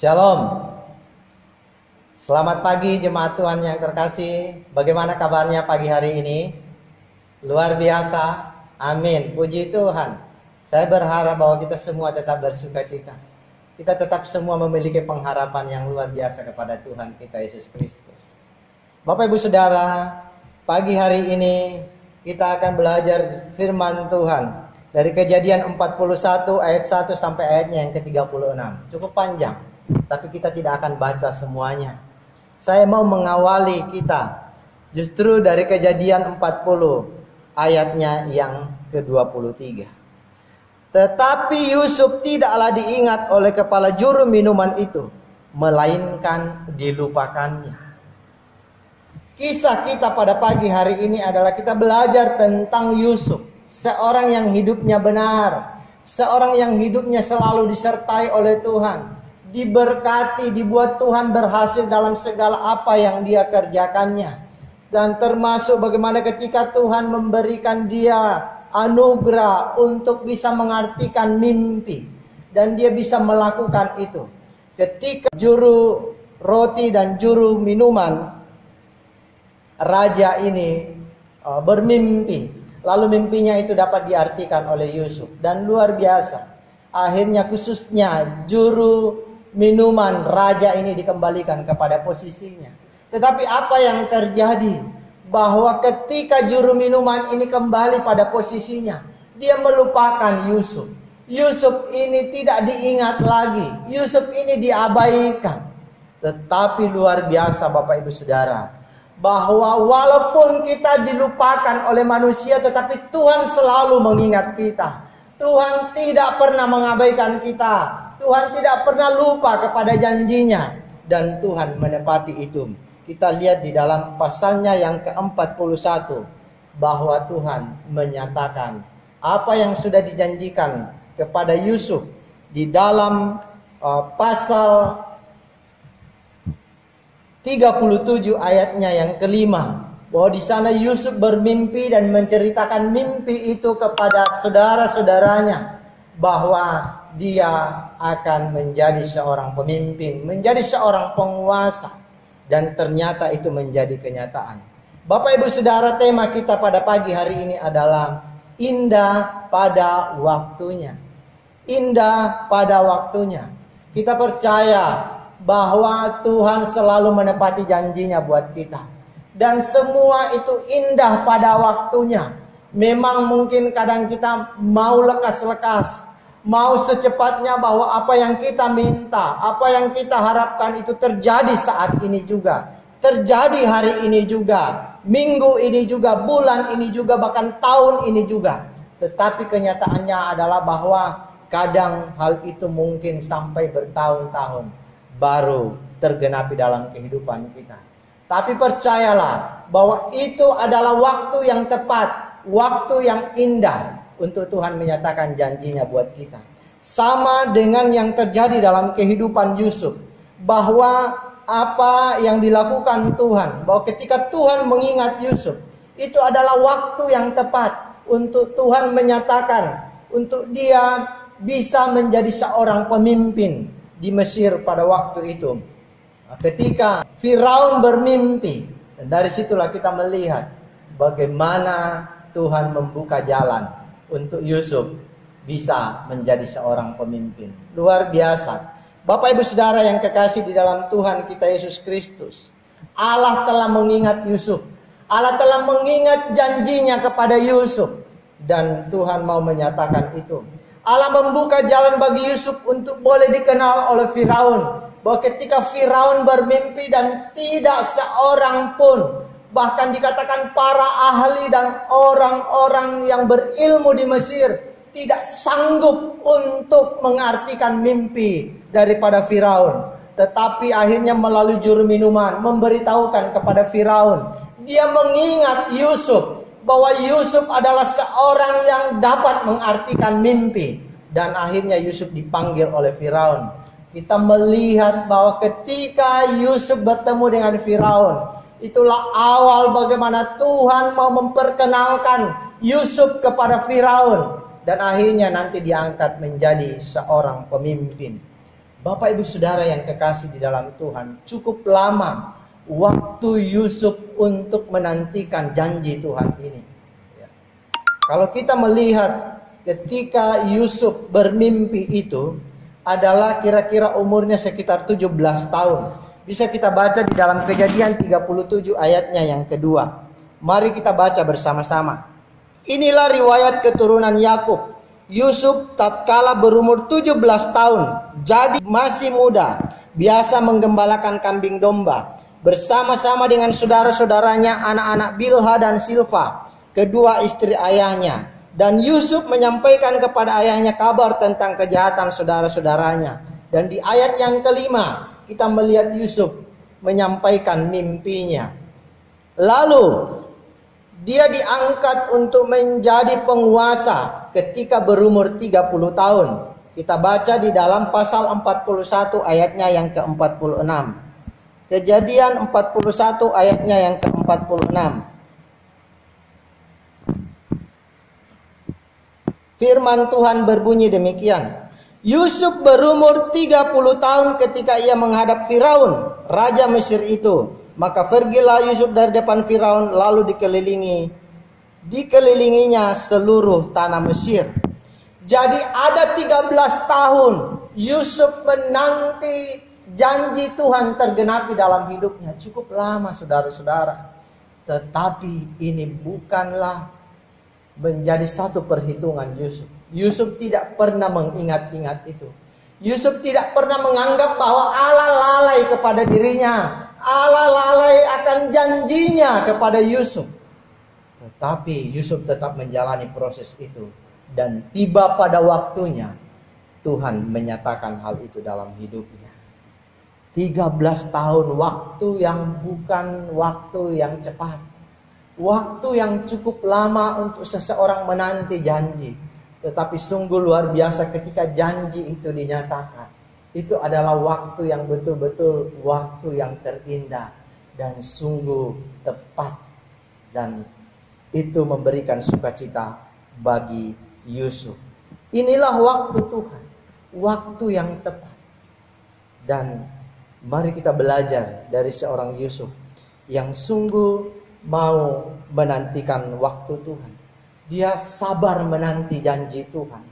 Shalom. Selamat pagi jemaat Tuhan yang terkasih. Bagaimana kabarnya pagi hari ini? Luar biasa. Amin. Puji Tuhan. Saya berharap bahwa kita semua tetap bersuka cita. Kita tetap semua memiliki pengharapan yang luar biasa kepada Tuhan kita Yesus Kristus. Bapak Ibu Saudara, pagi hari ini kita akan belajar firman Tuhan dari Kejadian 41 ayat 1 sampai ayatnya yang ke-36. Cukup panjang, tapi kita tidak akan baca semuanya. Saya mau mengawali kita justru dari Kejadian 40 ayatnya yang ke-23. Tetapi Yusuf tidaklah diingat oleh kepala juru minuman itu, melainkan dilupakannya. Kisah kita pada pagi hari ini adalah kita belajar tentang Yusuf, seorang yang hidupnya benar, seorang yang hidupnya selalu disertai oleh Tuhan, diberkati, dibuat Tuhan berhasil dalam segala apa yang dia kerjakannya. Dan termasuk bagaimana ketika Tuhan memberikan dia anugerah untuk bisa mengartikan mimpi, dan dia bisa melakukan itu. Ketika juru roti dan juru minuman raja ini bermimpi, lalu mimpinya itu dapat diartikan oleh Yusuf, dan luar biasa. Akhirnya khususnya juru minuman raja ini dikembalikan kepada posisinya. Tetapi apa yang terjadi? Bahwa ketika juru minuman ini kembali pada posisinya, dia melupakan Yusuf. Yusuf ini tidak diingat lagi. Yusuf ini diabaikan. Tetapi luar biasa Bapak Ibu Saudara, bahwa walaupun kita dilupakan oleh manusia, tetapi Tuhan selalu mengingat kita. Tuhan tidak pernah mengabaikan kita. Tuhan tidak pernah lupa kepada janjinya, dan Tuhan menepati itu. Kita lihat di dalam pasalnya yang ke-41 bahwa Tuhan menyatakan apa yang sudah dijanjikan kepada Yusuf di dalam pasal 37 ayatnya yang kelima, bahwa di sana Yusuf bermimpi dan menceritakan mimpi itu kepada saudara-saudaranya, bahwa dia akan menjadi seorang pemimpin, menjadi seorang penguasa, dan ternyata itu menjadi kenyataan. Bapak Ibu Saudara, tema kita pada pagi hari ini adalah indah pada waktunya. Indah pada waktunya. Kita percaya bahwa Tuhan selalu menepati janjinya buat kita, dan semua itu indah pada waktunya. Memang mungkin kadang kita mau lekas-lekas, mau secepatnya, bahwa apa yang kita minta, apa yang kita harapkan itu terjadi saat ini juga, terjadi hari ini juga, minggu ini juga, bulan ini juga, bahkan tahun ini juga. Tetapi kenyataannya adalah bahwa kadang hal itu mungkin sampai bertahun-tahun baru tergenapi dalam kehidupan kita. Tapi percayalah bahwa itu adalah waktu yang tepat, waktu yang indah untuk Tuhan menyatakan janjinya buat kita. Sama dengan yang terjadi dalam kehidupan Yusuf, bahwa apa yang dilakukan Tuhan, bahwa ketika Tuhan mengingat Yusuf, itu adalah waktu yang tepat untuk Tuhan menyatakan untuk dia bisa menjadi seorang pemimpin di Mesir pada waktu itu. Ketika Firaun bermimpi, dan dari situlah kita melihat bagaimana Tuhan membuka jalan untuk Yusuf bisa menjadi seorang pemimpin. Luar biasa. Bapak Ibu Saudara yang kekasih di dalam Tuhan kita Yesus Kristus, Allah telah mengingat Yusuf. Allah telah mengingat janjinya kepada Yusuf, dan Tuhan mau menyatakan itu. Allah membuka jalan bagi Yusuf untuk boleh dikenal oleh Firaun, bahwa ketika Firaun bermimpi dan tidak seorang pun, bahkan dikatakan para ahli dan orang-orang yang berilmu di Mesir tidak sanggup untuk mengartikan mimpi daripada Firaun. Tetapi akhirnya melalui juru minuman memberitahukan kepada Firaun, dia mengingat Yusuf, bahwa Yusuf adalah seorang yang dapat mengartikan mimpi. Dan akhirnya Yusuf dipanggil oleh Firaun. Kita melihat bahwa ketika Yusuf bertemu dengan Firaun, itulah awal bagaimana Tuhan mau memperkenalkan Yusuf kepada Firaun, dan akhirnya nanti diangkat menjadi seorang pemimpin. Bapak Ibu Saudara yang kekasih di dalam Tuhan, cukup lama waktu Yusuf untuk menantikan janji Tuhan ini. Ya. Kalau kita melihat ketika Yusuf bermimpi itu adalah kira-kira umurnya sekitar 17 tahun. Bisa kita baca di dalam Kejadian 37 ayatnya yang kedua. Mari kita baca bersama-sama. Inilah riwayat keturunan Yakub. Yusuf tatkala berumur 17 tahun, jadi masih muda, biasa menggembalakan kambing domba, bersama-sama dengan saudara-saudaranya anak-anak Bilha dan Silfa, kedua istri ayahnya. Dan Yusuf menyampaikan kepada ayahnya kabar tentang kejahatan saudara-saudaranya. Dan di ayat yang kelima, kita melihat Yusuf menyampaikan mimpinya. Lalu dia diangkat untuk menjadi penguasa ketika berumur 30 tahun. Kita baca di dalam pasal 41 ayatnya yang ke-46. Kejadian 41 ayatnya yang ke-46. Firman Tuhan berbunyi demikian. Yusuf berumur 30 tahun ketika ia menghadap Firaun, raja Mesir itu. Maka pergilah Yusuf dari depan Firaun, lalu dikelilinginya seluruh tanah Mesir. Jadi ada 13 tahun Yusuf menanti janji Tuhan tergenapi dalam hidupnya. Cukup lama saudara-saudara. Tetapi ini bukanlah menjadi satu perhitungan Yusuf. Yusuf tidak pernah mengingat-ingat itu. Yusuf tidak pernah menganggap bahwa Allah lalai kepada dirinya. Allah lalai akan janjinya kepada Yusuf. Tetapi Yusuf tetap menjalani proses itu. Dan tiba pada waktunya Tuhan menyatakan hal itu dalam hidupnya. 13 tahun, waktu yang bukan waktu yang cepat. Waktu yang cukup lama untuk seseorang menanti janji. Tetapi sungguh luar biasa ketika janji itu dinyatakan. Itu adalah waktu yang betul-betul waktu yang terindah dan sungguh tepat. Dan itu memberikan sukacita bagi Yusuf. Inilah waktu Tuhan, waktu yang tepat. Dan mari kita belajar dari seorang Yusuf yang sungguh mau menantikan waktu Tuhan. Dia sabar menanti janji Tuhan.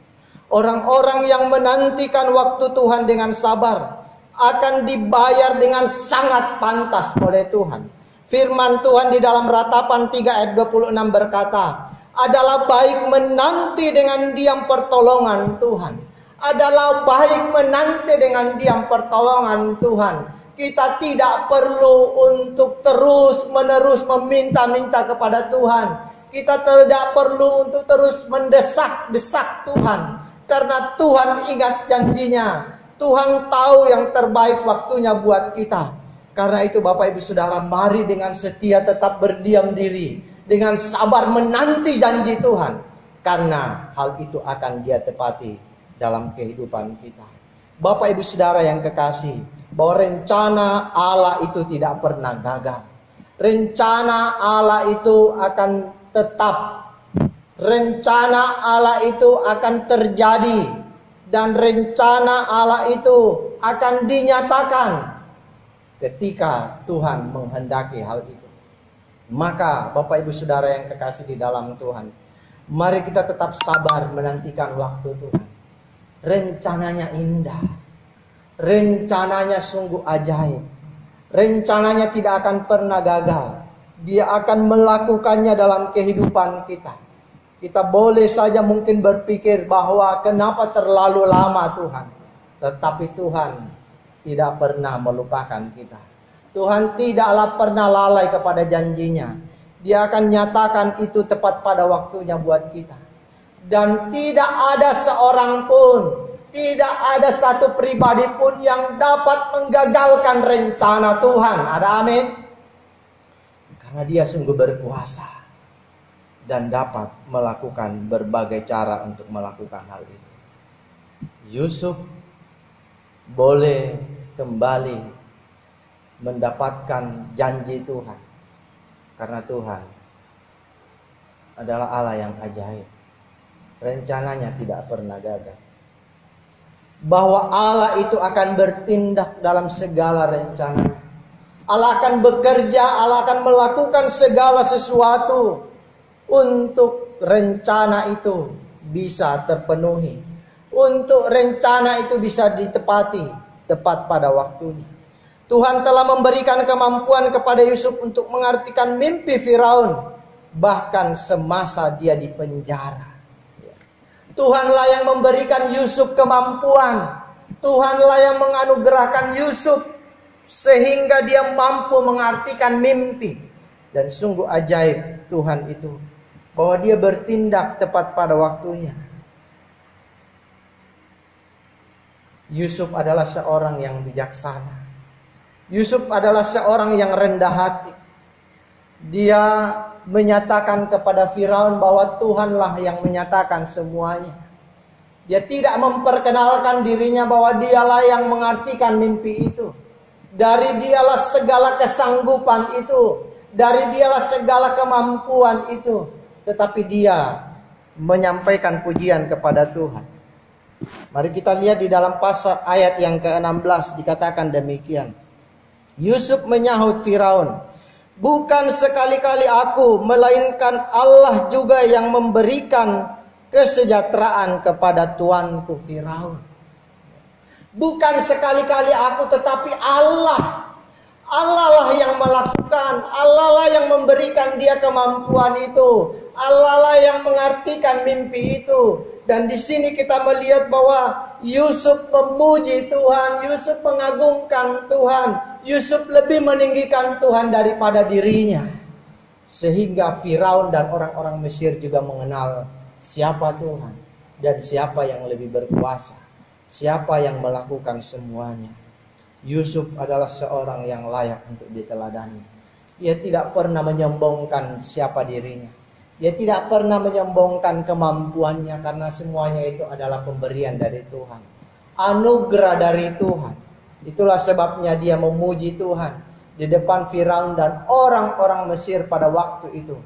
Orang-orang yang menantikan waktu Tuhan dengan sabar akan dibayar dengan sangat pantas oleh Tuhan. Firman Tuhan di dalam Ratapan 3 ayat 26 berkata, adalah baik menanti dengan diam pertolongan Tuhan. Adalah baik menanti dengan diam pertolongan Tuhan. Kita tidak perlu untuk terus-menerus meminta-minta kepada Tuhan. Kita tidak perlu untuk terus mendesak-desak Tuhan. Karena Tuhan ingat janjinya. Tuhan tahu yang terbaik waktunya buat kita. Karena itu Bapak Ibu Saudara, mari dengan setia tetap berdiam diri. Dengan sabar menanti janji Tuhan. Karena hal itu akan Dia tepati dalam kehidupan kita. Bapak Ibu Saudara yang kekasih, bahwa rencana Allah itu tidak pernah gagal. Rencana Allah itu akan tetap. Rencana Allah itu akan terjadi. Dan rencana Allah itu akan dinyatakan ketika Tuhan menghendaki hal itu. Maka Bapak Ibu Saudara yang kekasih di dalam Tuhan, mari kita tetap sabar menantikan waktu Tuhan. Rencananya indah. Rencananya sungguh ajaib. Rencananya tidak akan pernah gagal. Dia akan melakukannya dalam kehidupan kita. Kita boleh saja mungkin berpikir bahwa kenapa terlalu lama Tuhan. Tetapi Tuhan tidak pernah melupakan kita. Tuhan tidaklah pernah lalai kepada janjinya. Dia akan nyatakan itu tepat pada waktunya buat kita. Dan tidak ada seorang pun, tidak ada satu pribadi pun yang dapat menggagalkan rencana Tuhan. Ada amin? Karena Dia sungguh berkuasa. Dan dapat melakukan berbagai cara untuk melakukan hal itu. Yusuf boleh kembali mendapatkan janji Tuhan. Karena Tuhan adalah Allah yang ajaib. Rencananya tidak pernah gagal. bahwa Allah itu akan bertindak dalam segala rencana. Allah akan bekerja, Allah akan melakukan segala sesuatu untuk rencana itu bisa terpenuhi, untuk rencana itu bisa ditepati tepat pada waktunya. Tuhan telah memberikan kemampuan kepada Yusuf untuk mengartikan mimpi Firaun, bahkan semasa dia di penjara. Tuhanlah yang memberikan Yusuf kemampuan. Tuhanlah yang menganugerahkan Yusuf sehingga dia mampu mengartikan mimpi. Dan sungguh ajaib Tuhan itu, bahwa dia bertindak tepat pada waktunya. Yusuf adalah seorang yang bijaksana. Yusuf adalah seorang yang rendah hati. Dia menyatakan kepada Firaun bahwa Tuhanlah yang menyatakan semuanya. Dia tidak memperkenalkan dirinya bahwa dialah yang mengartikan mimpi itu. Dari dialah segala kesanggupan itu. Dari dialah segala kemampuan itu. Tetapi dia menyampaikan pujian kepada Tuhan. Mari kita lihat di dalam pasal ayat yang ke-16 dikatakan demikian. Yusuf menyahut Firaun, "Bukan sekali-kali aku, melainkan Allah juga yang memberikan kesejahteraan kepada tuanku Firaun." Bukan sekali-kali aku, tetapi Allah. Allah lah yang melakukan. Allah lah yang memberikan dia kemampuan itu. Allah lah yang mengartikan mimpi itu. Dan di sini kita melihat bahwa Yusuf memuji Tuhan, Yusuf mengagungkan Tuhan, Yusuf lebih meninggikan Tuhan daripada dirinya. Sehingga Firaun dan orang-orang Mesir juga mengenal siapa Tuhan dan siapa yang lebih berkuasa, siapa yang melakukan semuanya. Yusuf adalah seorang yang layak untuk diteladani. Ia tidak pernah menyombongkan siapa dirinya. Ia tidak pernah menyombongkan kemampuannya, karena semuanya itu adalah pemberian dari Tuhan, anugerah dari Tuhan. Itulah sebabnya dia memuji Tuhan di depan Firaun dan orang-orang Mesir pada waktu itu.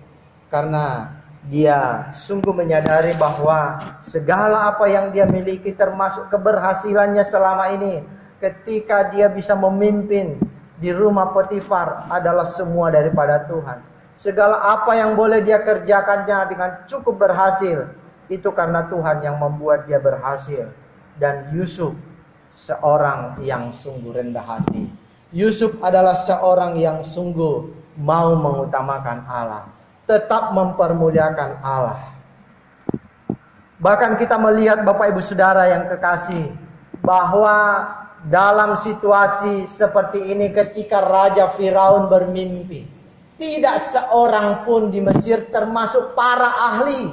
Karena dia sungguh menyadari bahwa segala apa yang dia miliki, termasuk keberhasilannya selama ini, ketika dia bisa memimpin di rumah Potifar, adalah semua daripada Tuhan. Segala apa yang boleh dia kerjakannya dengan cukup berhasil, itu karena Tuhan yang membuat dia berhasil. Dan Yusuf seorang yang sungguh rendah hati. Yusuf adalah seorang yang sungguh mau mengutamakan Allah, tetap mempermuliakan Allah. Bahkan kita melihat Bapak Ibu Saudara yang kekasih, bahwa dalam situasi seperti ini ketika Raja Firaun bermimpi, tidak seorang pun di Mesir, termasuk para ahli,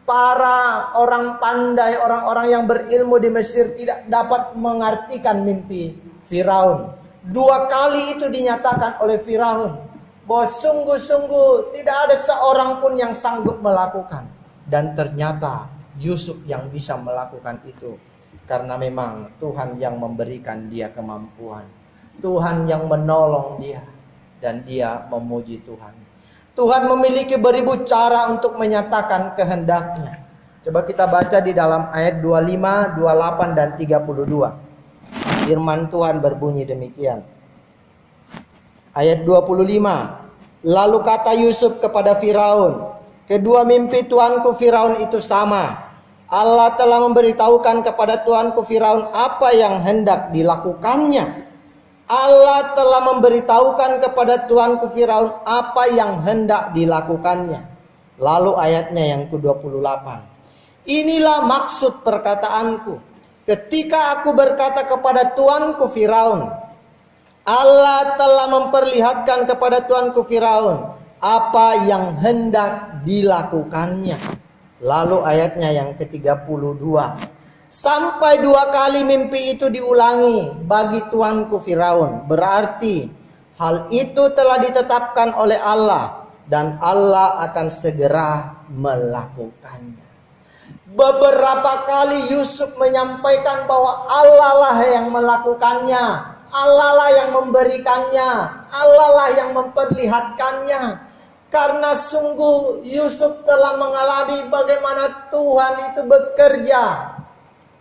para orang pandai, orang-orang yang berilmu di Mesir, tidak dapat mengartikan mimpi Firaun. 2 kali itu dinyatakan oleh Firaun bahwa sungguh-sungguh tidak ada seorang pun yang sanggup melakukan. Dan ternyata Yusuf yang bisa melakukan itu, karena memang Tuhan yang memberikan dia kemampuan, Tuhan yang menolong dia, dan dia memuji Tuhan. Tuhan memiliki beribu cara untuk menyatakan kehendaknya. Coba kita baca di dalam ayat 25, 28 dan 32. Firman Tuhan berbunyi demikian. Ayat 25. Lalu kata Yusuf kepada Firaun, "Kedua mimpi tuanku Firaun itu sama. Allah telah memberitahukan kepada tuanku Firaun apa yang hendak dilakukannya. Allah telah memberitahukan kepada tuanku Firaun apa yang hendak dilakukannya." Lalu ayatnya yang ke-28. "Inilah maksud perkataanku. Ketika aku berkata kepada tuanku Firaun, Allah telah memperlihatkan kepada tuanku Firaun apa yang hendak dilakukannya." Lalu ayatnya yang ke-32. "Sampai 2 kali mimpi itu diulangi bagi tuanku Firaun. Berarti hal itu telah ditetapkan oleh Allah, dan Allah akan segera melakukannya." Beberapa kali Yusuf menyampaikan bahwa Allah lah yang melakukannya, Allah lah yang memberikannya, Allah lah yang memperlihatkannya. Karena sungguh Yusuf telah mengalami bagaimana Tuhan itu bekerja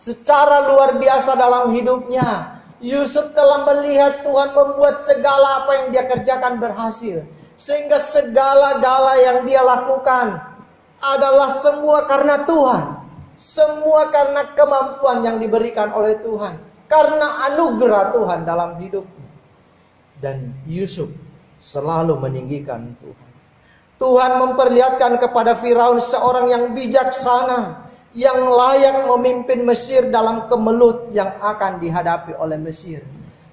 secara luar biasa dalam hidupnya. Yusuf telah melihat Tuhan membuat segala apa yang dia kerjakan berhasil. Sehingga segala-gala yang dia lakukan adalah semua karena Tuhan. Semua karena kemampuan yang diberikan oleh Tuhan. Karena anugerah Tuhan dalam hidupnya. Dan Yusuf selalu meninggikan Tuhan. Tuhan memperlihatkan kepada Firaun seorang yang bijaksana, yang layak memimpin Mesir dalam kemelut yang akan dihadapi oleh Mesir.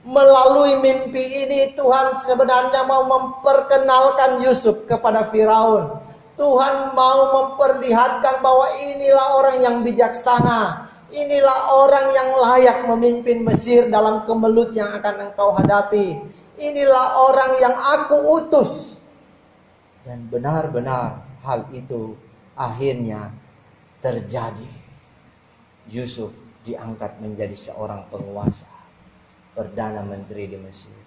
Melalui mimpi ini Tuhan sebenarnya mau memperkenalkan Yusuf kepada Firaun. Tuhan mau memperlihatkan bahwa inilah orang yang bijaksana. Inilah orang yang layak memimpin Mesir dalam kemelut yang akan engkau hadapi. Inilah orang yang aku utus. Dan benar-benar hal itu akhirnya terjadi. Yusuf diangkat menjadi seorang penguasa, Perdana Menteri di Mesir.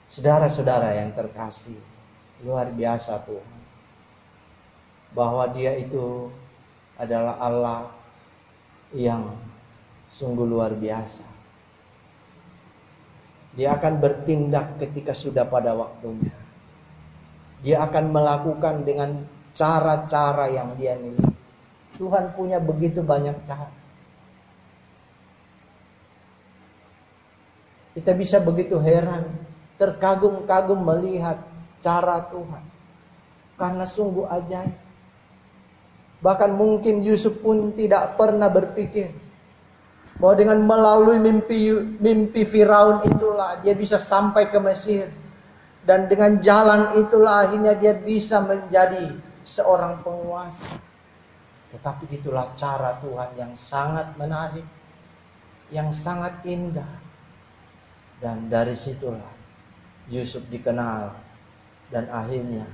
Saudara-saudara yang terkasih, luar biasa Tuhan. Bahwa dia itu adalah Allah yang sungguh luar biasa. Dia akan bertindak ketika sudah pada waktunya. Dia akan melakukan dengan cara-cara yang dia miliki. Tuhan punya begitu banyak cara. Kita bisa begitu heran, terkagum-kagum melihat cara Tuhan. Karena sungguh ajaib. Bahkan mungkin Yusuf pun tidak pernah berpikir bahwa dengan melalui mimpi Firaun itulah dia bisa sampai ke Mesir. Dan dengan jalan itulah akhirnya dia bisa menjadi seorang penguasa. Tetapi itulah cara Tuhan yang sangat menarik, yang sangat indah. Dan dari situlah Yusuf dikenal. Dan akhirnya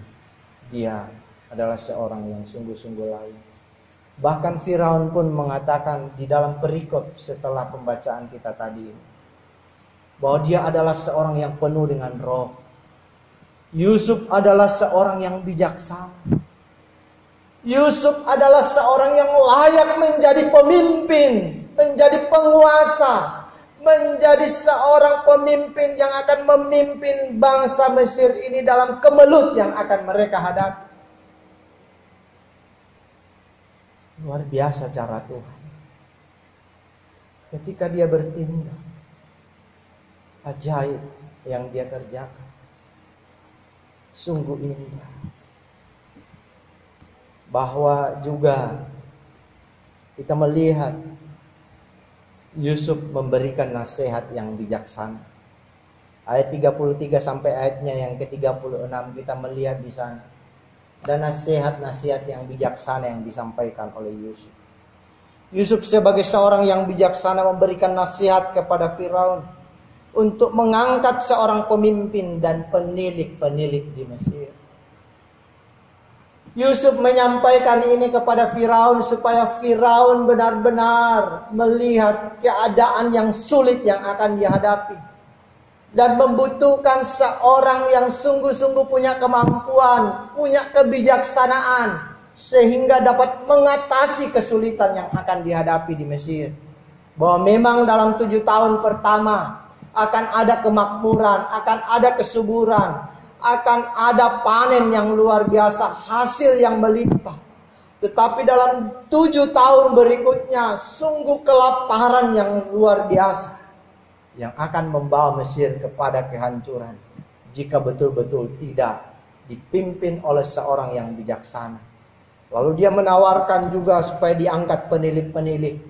dia adalah seorang yang sungguh-sungguh layak. Bahkan Firaun pun mengatakan di dalam perikop setelah pembacaan kita tadi, bahwa dia adalah seorang yang penuh dengan roh. Yusuf adalah seorang yang bijaksana. Yusuf adalah seorang yang layak menjadi pemimpin, menjadi penguasa, menjadi seorang pemimpin yang akan memimpin bangsa Mesir ini dalam kemelut yang akan mereka hadapi. Luar biasa cara Tuhan. Ketika dia bertindak, ajaib yang dia kerjakan. Sungguh indah. Bahwa juga kita melihat Yusuf memberikan nasihat yang bijaksana. Ayat 33 sampai ayatnya yang ke-36 kita melihat di sana. Dan nasihat-nasihat yang bijaksana yang disampaikan oleh Yusuf. Yusuf sebagai seorang yang bijaksana memberikan nasihat kepada Firaun untuk mengangkat seorang pemimpin dan penilik-penilik di Mesir. Yusuf menyampaikan ini kepada Firaun supaya Firaun benar-benar melihat keadaan yang sulit yang akan dihadapi. Dan membutuhkan seorang yang sungguh-sungguh punya kemampuan, punya kebijaksanaan. Sehingga dapat mengatasi kesulitan yang akan dihadapi di Mesir. Bahwa memang dalam 7 tahun pertama akan ada kemakmuran, akan ada kesuburan. Akan ada panen yang luar biasa, hasil yang melimpah. Tetapi dalam 7 tahun berikutnya, sungguh kelaparan yang luar biasa. Yang akan membawa Mesir kepada kehancuran. Jika betul-betul tidak dipimpin oleh seorang yang bijaksana. Lalu dia menawarkan juga supaya diangkat penilik-penilik.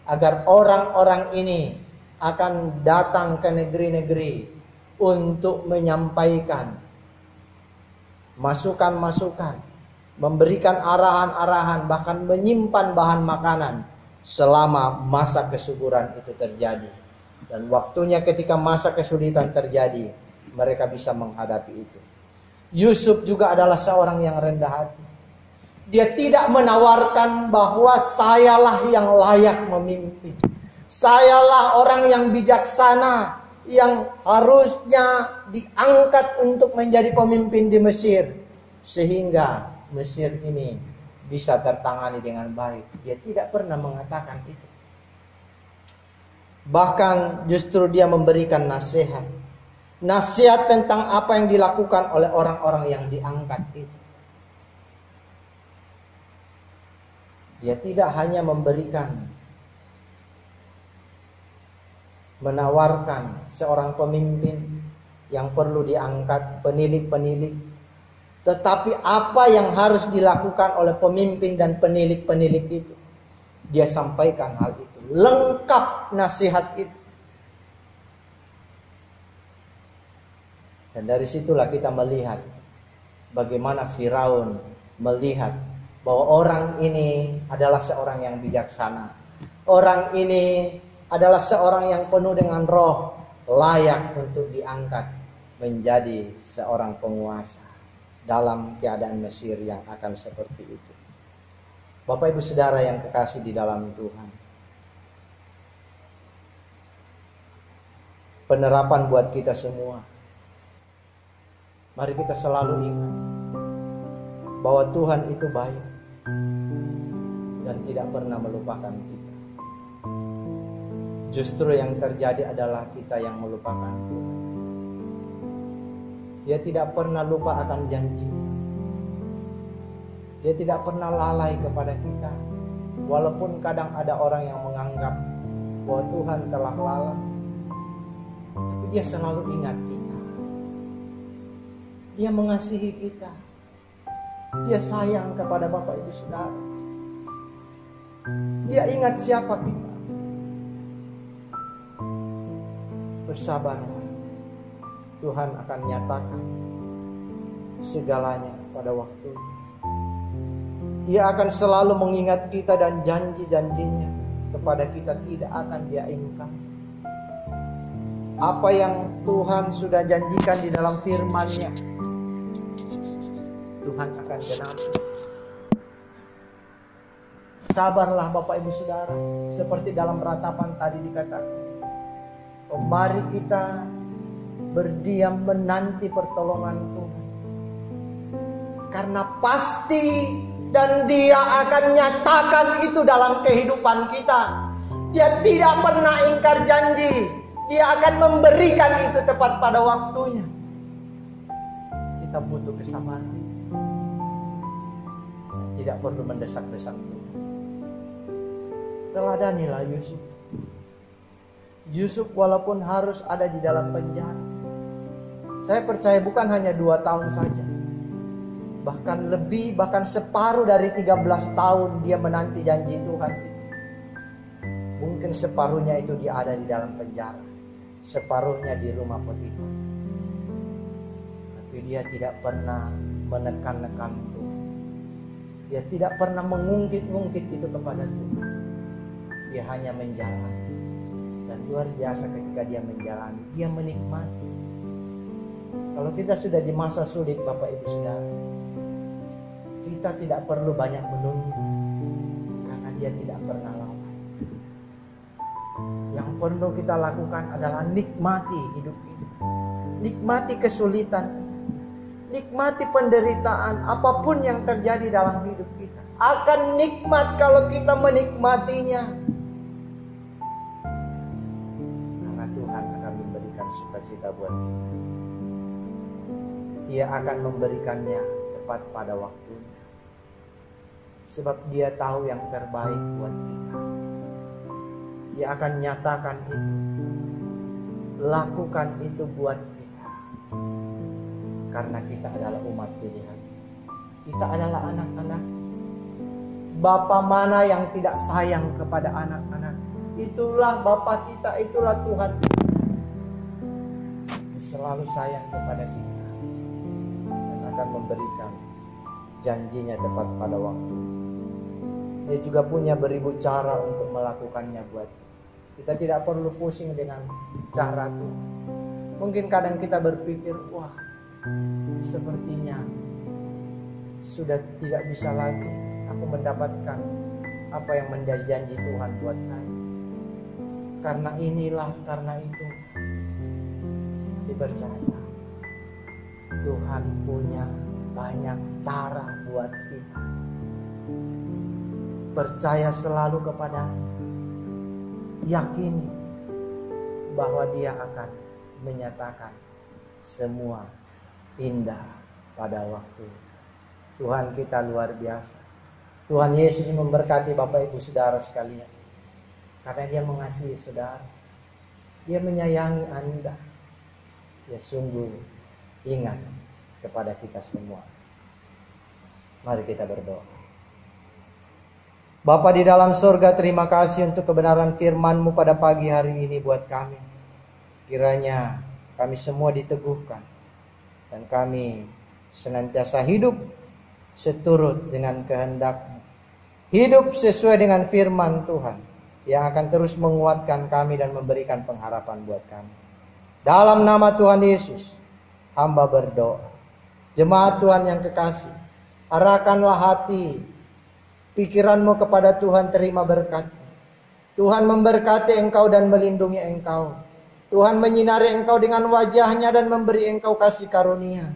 Agar orang-orang ini akan datang ke negeri-negeri untuk menyampaikan masukan-masukan, memberikan arahan-arahan, bahkan menyimpan bahan makanan selama masa kesuburan itu terjadi. Dan waktunya ketika masa kesulitan terjadi, mereka bisa menghadapi itu. Yusuf juga adalah seorang yang rendah hati. Dia tidak menawarkan bahwa sayalah yang layak memimpin. Sayalah orang yang bijaksana, yang harusnya diangkat untuk menjadi pemimpin di Mesir. Sehingga Mesir ini bisa tertangani dengan baik. Dia tidak pernah mengatakan itu. Bahkan justru dia memberikan nasihat. Nasihat tentang apa yang dilakukan oleh orang-orang yang diangkat itu. Dia tidak hanya menawarkan seorang pemimpin yang perlu diangkat, penilik-penilik. Tetapi apa yang harus dilakukan oleh pemimpin dan penilik-penilik itu, dia sampaikan hal itu. Lengkap nasihat itu. Dan dari situlah kita melihat bagaimana Firaun melihat bahwa orang ini adalah seorang yang bijaksana. Orang ini adalah seorang yang penuh dengan roh, layak untuk diangkat menjadi seorang penguasa dalam keadaan Mesir yang akan seperti itu. Bapak Ibu Saudara yang kekasih di dalam Tuhan, penerapan buat kita semua, mari kita selalu ingat bahwa Tuhan itu baik dan tidak pernah melupakan kita. Justru yang terjadi adalah kita yang melupakan Tuhan. Dia tidak pernah lupa akan janji. Dia tidak pernah lalai kepada kita. Walaupun kadang ada orang yang menganggap bahwa Tuhan telah lalai, tapi dia selalu ingat kita. Dia mengasihi kita. Dia sayang kepada Bapak Ibu Saudara. Dia ingat siapa kita. Bersabarlah. Tuhan akan nyatakan segalanya pada waktunya. Dia akan selalu mengingat kita dan janji-janjinya kepada kita tidak akan Dia ingkar. Apa yang Tuhan sudah janjikan di dalam firman-Nya, Tuhan akan genapi. Sabarlah Bapak Ibu Saudara, seperti dalam ratapan tadi dikatakan. Mari kita berdiam menanti pertolongan Tuhan. Karena pasti dan Dia akan nyatakan itu dalam kehidupan kita. Dia tidak pernah ingkar janji. Dia akan memberikan itu tepat pada waktunya. Kita butuh kesabaran. Tidak perlu mendesak-desak Tuhan. Teladanilah Yusuf. Yusuf walaupun harus ada di dalam penjara, saya percaya bukan hanya 2 tahun saja, bahkan lebih, bahkan separuh dari 13 tahun dia menanti janji Tuhan itu. Mungkin separuhnya itu dia ada di dalam penjara, separuhnya di rumah Potifar. Tapi dia tidak pernah menekan-nekan Tuhan. Dia tidak pernah mengungkit-ungkit itu kepada Tuhan. Dia hanya menjalani. Dan luar biasa ketika dia menjalani, dia menikmati. Kalau kita sudah di masa sulit Bapak Ibu Saudara, kita tidak perlu banyak menunggu, karena Dia tidak pernah lalai. Yang perlu kita lakukan adalah nikmati hidup ini. Nikmati kesulitan, nikmati penderitaan, apapun yang terjadi dalam hidup kita. Akan nikmat kalau kita menikmatinya. Sukacita buat kita. Dia akan memberikannya tepat pada waktunya. Sebab Dia tahu yang terbaik buat kita. Dia akan nyatakan itu. Lakukan itu buat kita. Karena kita adalah umat pilihan. Kita adalah anak-anak. Bapa mana yang tidak sayang kepada anak-anak? Itulah Bapa kita, itulah Tuhan. Selalu sayang kepada kita dan akan memberikan janjinya tepat pada waktu. Dia juga punya beribu cara untuk melakukannya buat kita. Kita tidak perlu pusing dengan cara itu. Mungkin kadang kita berpikir, wah, sepertinya sudah tidak bisa lagi aku mendapatkan apa yang menjadi janji Tuhan buat saya. Karena inilah, karena itu. Percaya Tuhan punya banyak cara buat kita. Percaya selalu kepada, yakini bahwa Dia akan menyatakan semua indah pada waktu. Tuhan kita luar biasa. Tuhan Yesus memberkati Bapak Ibu Saudara sekalian. Karena Dia mengasihi saudara. Dia menyayangi Anda. Dia sungguh ingat kepada kita semua. Mari kita berdoa. Bapa di dalam surga, terima kasih untuk kebenaran firman-Mu pada pagi hari ini buat kami. Kiranya kami semua diteguhkan. Dan kami senantiasa hidup seturut dengan kehendak-Mu. Hidup sesuai dengan firman Tuhan. Yang akan terus menguatkan kami dan memberikan pengharapan buat kami. Dalam nama Tuhan Yesus, hamba berdoa. Jemaat Tuhan yang kekasih, arahkanlah hati, pikiranmu kepada Tuhan, terima berkat. Tuhan memberkati engkau dan melindungi engkau. Tuhan menyinari engkau dengan wajahnya dan memberi engkau kasih karunia.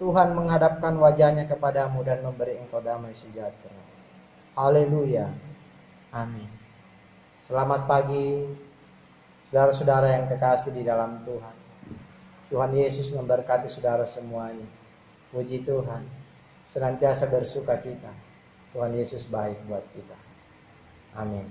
Tuhan menghadapkan wajahnya kepadamu dan memberi engkau damai sejahtera. Haleluya. Amin. Selamat pagi, saudara-saudara yang kekasih di dalam Tuhan. Tuhan Yesus memberkati saudara semuanya. Puji Tuhan. Senantiasa bersuka cita. Tuhan Yesus baik buat kita. Amin.